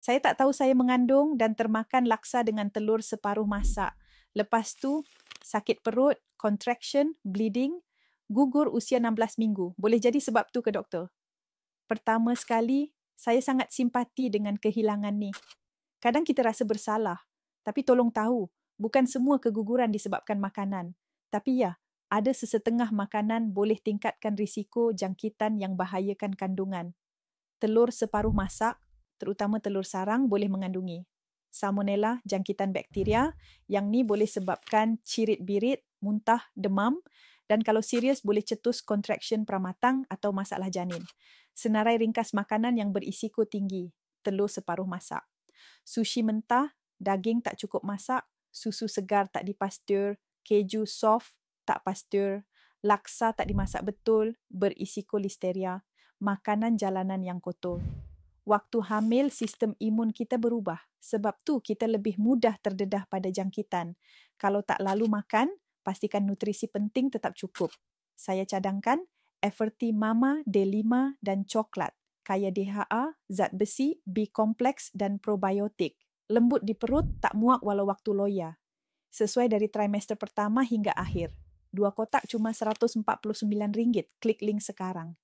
Saya tak tahu saya mengandung dan termakan laksa dengan telur separuh masak. Lepas tu, sakit perut, contraction, bleeding, gugur usia 16 minggu. Boleh jadi sebab tu ke doktor? Pertama sekali, saya sangat simpati dengan kehilangan ni. Kadang kita rasa bersalah. Tapi tolong tahu, bukan semua keguguran disebabkan makanan. Tapi ya, ada sesetengah makanan boleh tingkatkan risiko jangkitan yang bahayakan kandungan. Telur separuh masak, terutama telur sarang, boleh mengandungi Salmonella, jangkitan bakteria, yang ni boleh sebabkan cirit-birit, muntah, demam, dan kalau serius boleh cetus contraction pramatang atau masalah janin. Senarai ringkas makanan yang berisiko tinggi, telur separuh masak. Sushi mentah, daging tak cukup masak, susu segar tak dipasteur, keju soft tak pasteur, laksa tak dimasak betul, berisiko listeria, makanan jalanan yang kotor. Waktu hamil, sistem imun kita berubah. Sebab tu kita lebih mudah terdedah pada jangkitan. Kalau tak lalu makan, pastikan nutrisi penting tetap cukup. Saya cadangkan Everty Mama D5 dan coklat, kaya DHA, zat besi, B-kompleks dan probiotik. Lembut di perut, tak muak walau waktu loya. Sesuai dari trimester pertama hingga akhir. 2 kotak cuma RM149. Klik link sekarang.